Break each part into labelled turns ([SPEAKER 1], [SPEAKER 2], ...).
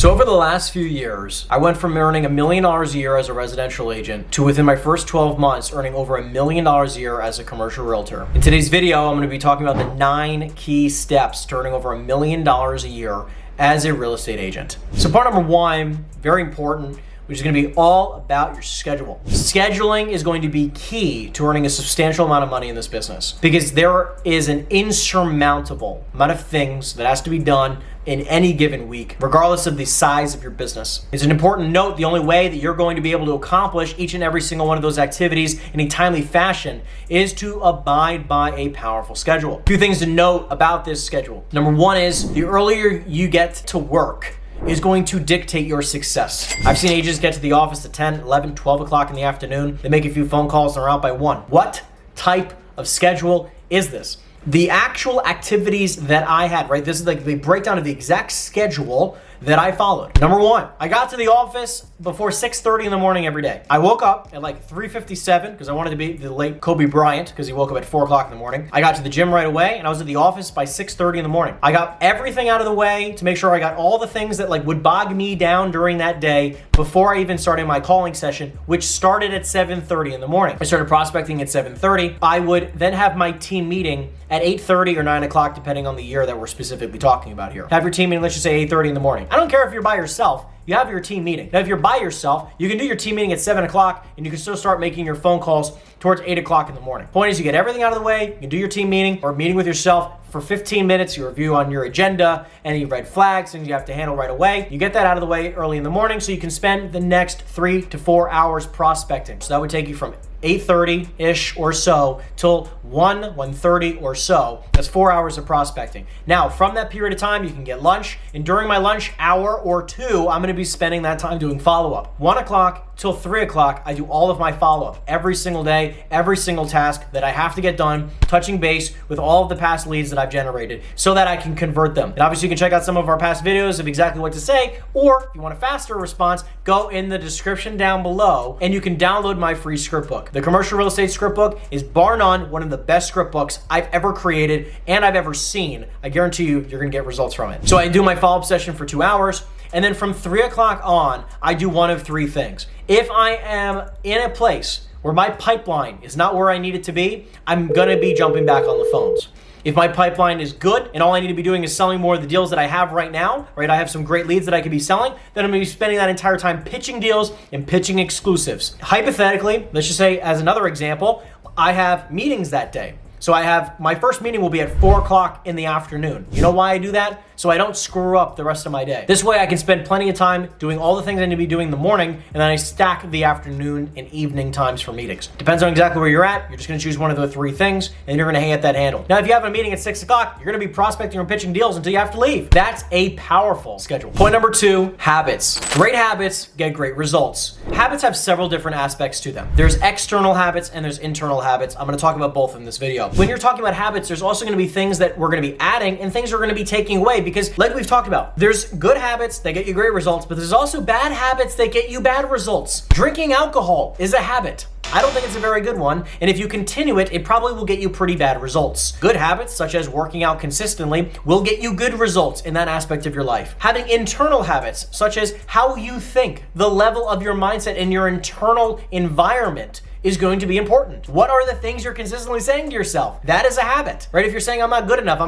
[SPEAKER 1] So over the last few years, I went from earning $1 million a year as a residential agent to within my first 12 months earning over $1 million a year as a commercial realtor. In today's video, I'm going to be talking about the 9 key steps to earning over $1 million a year as a real estate agent. So part number 1, very important, which is going to be all about your schedule. Scheduling is going to be key to earning a substantial amount of money in this business because there is an insurmountable amount of things that has to be done in any given week, regardless of the size of your business. It's an important note, the only way that you're going to be able to accomplish each and every single one of those activities in a timely fashion is to abide by a powerful schedule. A few things to note about this schedule. Number 1 is the earlier you get to work is going to dictate your success. I've seen agents get to the office at 10, 11, 12 o'clock in the afternoon. They make a few phone calls and are out by 1. What type of schedule is this? The actual activities that I had, right? This is like the breakdown of the exact schedule that I followed. Number 1, I got to the office before 6:30 in the morning every day. I woke up at like 3:57 because I wanted to be the late Kobe Bryant because he woke up at 4 o'clock in the morning. I got to the gym right away and I was at the office by 6:30 in the morning. I got everything out of the way to make sure I got all the things that like would bog me down during that day before I even started my calling session, which started at 7:30 in the morning. I started prospecting at 7:30. I would then have my team meeting at 8:30 or 9 o'clock, depending on the year that we're specifically talking about here. Have your team meeting, let's just say 8:30 in the morning. I don't care if you're by yourself, you have your team meeting. Now, if you're by yourself, you can do your team meeting at 7 o'clock and you can still start making your phone calls towards 8 o'clock in the morning. Point is, you get everything out of the way, you can do your team meeting or meeting with yourself for 15 minutes, you review on your agenda, any red flags, things you have to handle right away. You get that out of the way early in the morning so you can spend the next 3 to 4 hours prospecting. So that would take you from 8:30-ish or so till 1:30 or so. That's 4 hours of prospecting. Now, from that period of time, you can get lunch, and during my lunch hour or 2, I'm gonna be spending that time doing follow-up. 1 o'clock till 3 o'clock, I do all of my follow-up every single day, every single task that I have to get done, touching base with all of the past leads that I've generated so that I can convert them. And obviously, you can check out some of our past videos of exactly what to say, or if you want a faster response, go in the description down below, and you can download my free script book. The Commercial Real Estate Script Book is bar none one of the best script books I've ever created and I've ever seen. I guarantee you're gonna get results from it. So I do my follow-up session for 2 hours, and then from 3 o'clock on, I do one of 3 things. If I am in a place where my pipeline is not where I need it to be, I'm gonna be jumping back on the phones. If my pipeline is good and all I need to be doing is selling more of the deals that I have right now, right? I have some great leads that I could be selling, then I'm gonna be spending that entire time pitching deals and pitching exclusives. Hypothetically, let's just say as another example, I have meetings that day. So I have, my first meeting will be at 4 o'clock in the afternoon. You know why I do that? So I don't screw up the rest of my day. This way I can spend plenty of time doing all the things I need to be doing in the morning, and then I stack the afternoon and evening times for meetings. Depends on exactly where you're at. You're just gonna choose one of the 3 things, and you're gonna hit that handle. Now, if you have a meeting at 6 o'clock, you're gonna be prospecting or pitching deals until you have to leave. That's a powerful schedule. Point number 2, habits. Great habits get great results. Habits have several different aspects to them. There's external habits and there's internal habits. I'm gonna talk about both in this video. When you're talking about habits, there's also gonna be things that we're gonna be adding and things we're gonna be taking away, because like we've talked about, there's good habits that get you great results, but there's also bad habits that get you bad results. Drinking alcohol is a habit. I don't think it's a very good one, and if you continue it, it probably will get you pretty bad results. Good habits, such as working out consistently, will get you good results in that aspect of your life. Having internal habits, such as how you think, the level of your mindset and your internal environment, is going to be important. What are the things you're consistently saying to yourself? That is a habit, right? If you're saying, I'm not good enough,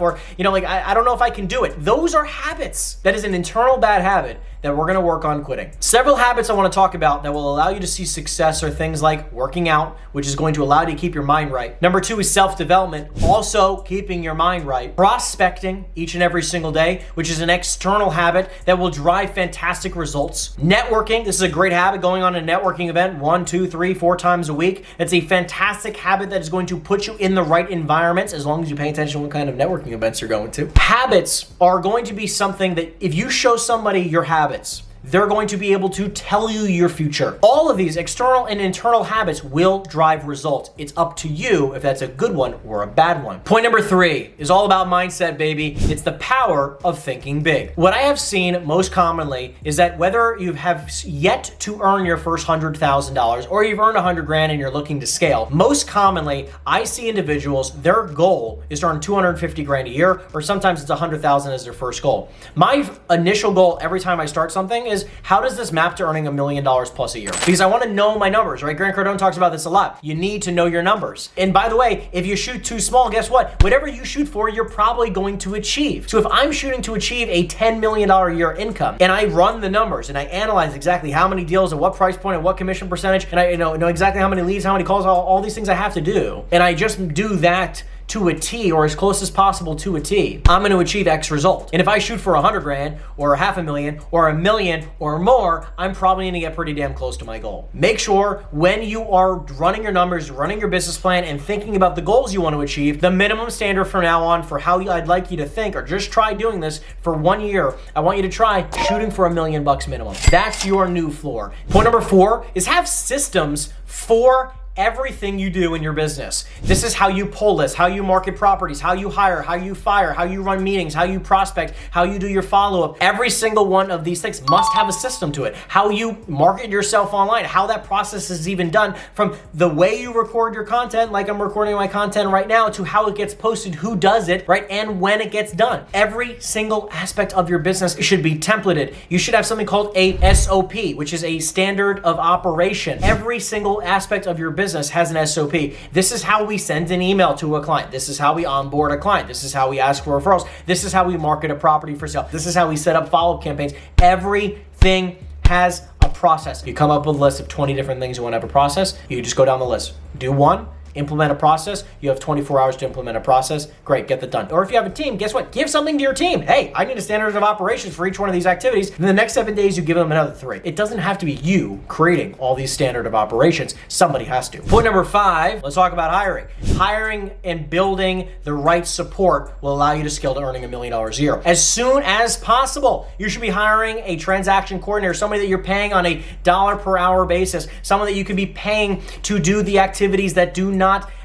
[SPEAKER 1] or, like, I don't know if I can do it. Those are habits. That is an internal bad habit that we're gonna work on quitting. Several habits I wanna talk about that will allow you to see success are things like working out, which is going to allow you to keep your mind right. Number 2 is self-development, also keeping your mind right. Prospecting each and every single day, which is an external habit that will drive fantastic results. Networking, this is a great habit, going on a networking event 1, 2, 3, 4 times a week. It's a fantastic habit that is going to put you in the right environments as long as you pay attention to what kind of networking events you're going to. Habits are going to be something that if you show somebody your habits, They're going to be able to tell you your future. All of these external and internal habits will drive results. It's up to you if that's a good one or a bad one. Point number 3 is all about mindset, baby. It's the power of thinking big. What I have seen most commonly is that whether you have yet to earn your first $100,000 or you've earned $100,000 and you're looking to scale, most commonly I see individuals, their goal is to earn $250,000 a year, or sometimes it's $100,000 as their first goal. My initial goal every time I start something is, how does this map to earning $1 million plus a year? Because I want to know my numbers, right? Grant Cardone talks about this a lot. You need to know your numbers. And by the way, if you shoot too small, guess what? Whatever you shoot for, you're probably going to achieve. So if I'm shooting to achieve a $10 million a year income, and I run the numbers and I analyze exactly how many deals at what price point and what commission percentage, and I know exactly how many leads, how many calls, all these things I have to do, and I just do that to a T, or as close as possible to a T, I'm going to achieve X result. And if I shoot for $100,000 or $500,000 or $1 million or more, I'm probably going to get pretty damn close to my goal. Make sure when you are running your numbers, running your business plan, and thinking about the goals you want to achieve, the minimum standard from now on for how I'd like you to think, or just try doing this for 1 year, I want you to try shooting for $1 million minimum. That's your new floor. Point number 4 is have systems for everything you do in your business. This is how you pull lists, how you market properties, how you hire, how you fire, how you run meetings, how you prospect, how you do your follow-up. Every single one of these things must have a system to it. How you market yourself online, how that process is even done, from the way you record your content, like I'm recording my content right now, to how it gets posted, who does it, right, and when it gets done. Every single aspect of your business should be templated. You should have something called a SOP, which is a standard of operation. Every single aspect of your business has an SOP. This is how we send an email to a client. This is how we onboard a client. This is how we ask for referrals. This is how we market a property for sale. This is how we set up follow-up campaigns. Everything has a process. You come up with a list of 20 different things you want to have a process. You just go down the list. Do one. Implement a process. You have 24 hours to implement a process. Great, get that done. Or if you have a team, guess what? Give something to your team. Hey, I need a standard of operations for each one of these activities. In the next 7 days, you give them another 3. It doesn't have to be you creating all these standard of operations. Somebody has to. Point number 5, let's talk about hiring. Hiring and building the right support will allow you to scale to earning $1 million a year. As soon as possible, you should be hiring a transaction coordinator, somebody that you're paying on a dollar per hour basis, someone that you could be paying to do the activities that do not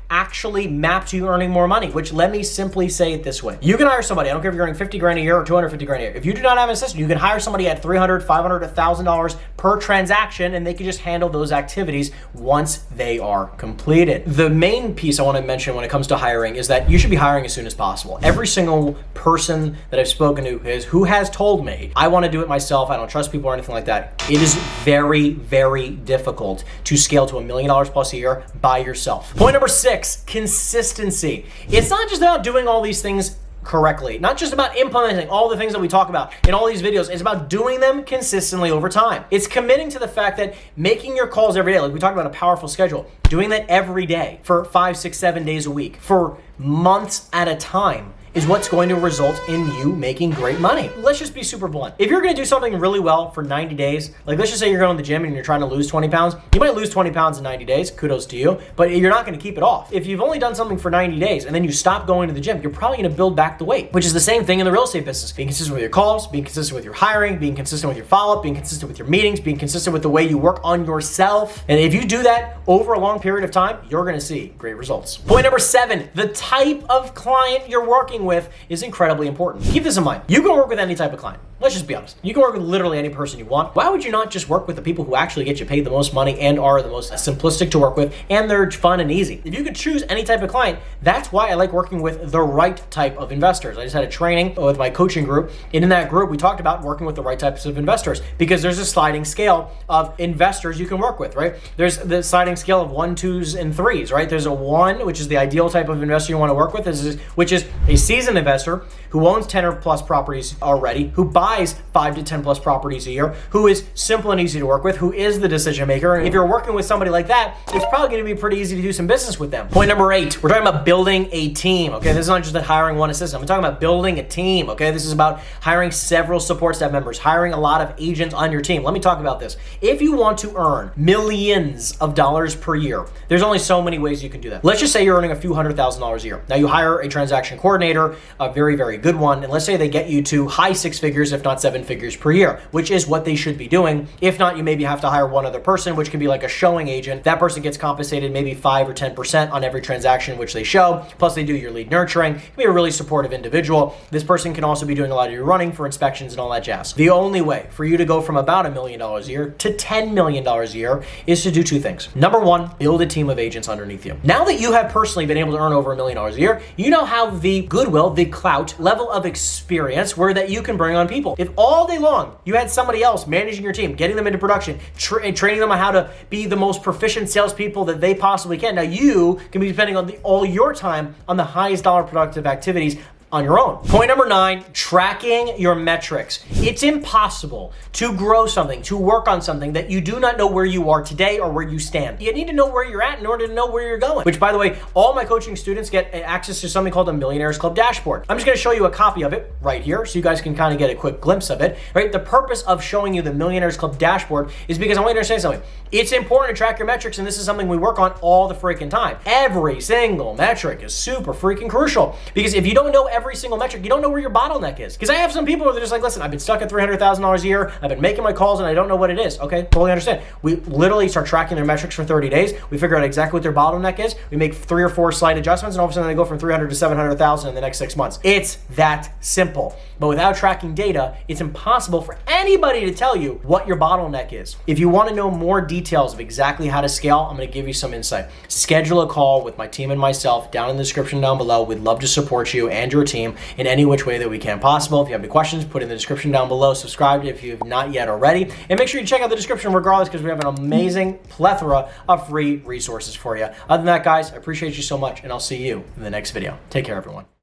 [SPEAKER 1] actually map to you earning more money, which, let me simply say it this way. You can hire somebody, I don't care if you're earning $50,000 a year or $250,000 a year. If you do not have an assistant, you can hire somebody at $300, $500, $1,000 per transaction, and they can just handle those activities once they are completed. The main piece I want to mention when it comes to hiring is that you should be hiring as soon as possible. Every single person that I've spoken to who has told me, I want to do it myself, I don't trust people or anything like that. It is very, very difficult to scale to $1 million plus a year by yourself. Point number 6, consistency. It's not just about doing all these things correctly, not just about implementing all the things that we talk about in all these videos. It's about doing them consistently over time. It's committing to the fact that making your calls every day, like we talked about a powerful schedule, doing that every day for 5, 6, 7 days a week for months at a time is what's going to result in you making great money. Let's just be super blunt. If you're gonna do something really well for 90 days, like let's just say you're going to the gym and you're trying to lose 20 pounds, you might lose 20 pounds in 90 days, kudos to you, but you're not gonna keep it off. If you've only done something for 90 days and then you stop going to the gym, you're probably gonna build back the weight, which is the same thing in the real estate business. Being consistent with your calls, being consistent with your hiring, being consistent with your follow-up, being consistent with your meetings, being consistent with the way you work on yourself. And if you do that over a long period of time, you're gonna see great results. Point number 7, the type of client you're working with is incredibly important. Keep this in mind. You can work with any type of client. Let's just be honest. You can work with literally any person you want. Why would you not just work with the people who actually get you paid the most money and are the most simplistic to work with and they're fun and easy? If you could choose any type of client, that's why I like working with the right type of investors. I just had a training with my coaching group, and in that group we talked about working with the right types of investors, because there's a sliding scale of investors you can work with, right? There's the sliding scale of 1, 2s, and 3s, right? There's a 1, which is the ideal type of investor you want to work with, which is a seasoned investor who owns 10 or plus properties already, who buys 5 to 10 plus properties a year, who is simple and easy to work with, who is the decision maker. And if you're working with somebody like that, it's probably going to be pretty easy to do some business with them. Point number 8, we're talking about building a team, okay? This is not just that hiring one assistant. I'm talking about building a team, okay? This is about hiring several support staff members, hiring a lot of agents on your team. Let me talk about this. If you want to earn millions of dollars per year, there's only so many ways you can do that. Let's just say you're earning a few $100,000 a year. Now you hire a transaction coordinator, a very, very good one, and let's say they get you to high 6 figures if not 7 figures per year, which is what they should be doing. If not, you maybe have to hire one other person, which can be like a showing agent. That person gets compensated maybe 5 or 10% on every transaction which they show. Plus they do your lead nurturing. You can be a really supportive individual. This person can also be doing a lot of your running for inspections and all that jazz. The only way for you to go from about $1 million a year to $10 million a year is to do 2 things. Number 1, build a team of agents underneath you. Now that you have personally been able to earn over $1 million a year, you now have the goodwill, the clout, level of experience where that you can bring on people. If all day long you had somebody else managing your team, getting them into production, training them on how to be the most proficient salespeople that they possibly can, now you can be spending all your time on the highest dollar productive activities on your own. Point number 9, tracking your metrics. It's impossible to grow something, to work on something that you do not know where you are today or where you stand. You need to know where you're at in order to know where you're going, which by the way, all my coaching students get access to something called a Millionaires Club dashboard. I'm just gonna show you a copy of it right here so you guys can kind of get a quick glimpse of it, right? The purpose of showing you the Millionaires Club dashboard is because I want you to understand something. It's important to track your metrics, and this is something we work on all the freaking time. Every single metric is super freaking crucial, because if you don't know every single metric, you don't know where your bottleneck is. Because I have some people who are just like, listen, I've been stuck at $300,000 a year. I've been making my calls and I don't know what it is. Okay, totally understand. We literally start tracking their metrics for 30 days. We figure out exactly what their bottleneck is. We make 3 or 4 slight adjustments, and all of a sudden they go from 300 to 700,000 in the next 6 months. It's that simple. But without tracking data, it's impossible for anybody to tell you what your bottleneck is. If you want to know more details of exactly how to scale, I'm going to give you some insight. Schedule a call with my team and myself down in the description down below. We'd love to support you and your team in any which way that we can possible. If you have any questions, put in the description down below. Subscribe if you have not yet already. And make sure you check out the description regardless, because we have an amazing plethora of free resources for you. Other than that, guys, I appreciate you so much, and I'll see you in the next video. Take care, everyone.